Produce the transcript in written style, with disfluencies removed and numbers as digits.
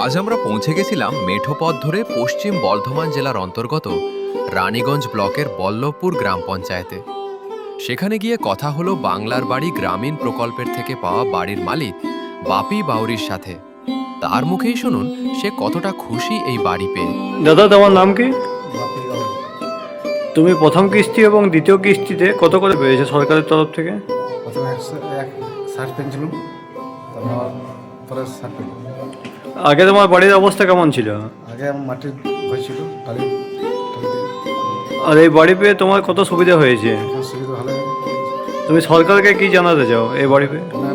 আজ আমরা পৌঁছে গেছিলাম মেঠো পথ ধরে পশ্চিম বর্ধমান জেলার অন্তর্গত রানীগঞ্জ ব্লকের বল্লভপুর গ্রাম পঞ্চায়েতে। সেখানে গিয়ে কথা হলো বাংলার বাড়ি গ্রামীণ প্রকল্পের থেকে পাওয়া বাড়ির মালিক বাপি বাউরির সাথে। তার মুখেই শুনুন সে কতটা খুশি এই বাড়ি পেয়ে। দাদা, তোমার নাম কি? তুমি প্রথম কিস্তি এবং দ্বিতীয় কিস্তিতে কত করে পেয়েছো সরকারের তরফ থেকে? প্রথমে এক শার্ট পেয়েছিলাম, তারপর পরে শার্ট পেলাম। আগে তোমার বাড়ির অবস্থা কেমন ছিল? আগে আমার মাটির হয়েছিল, টালি আর এই বাড়ি পেয়ে তোমার কত সুবিধা হয়েছে? সুবিধা ভালো। তুমি সরকারকে কি জানাতে চাও এই বাড়ি পেয়ে? না,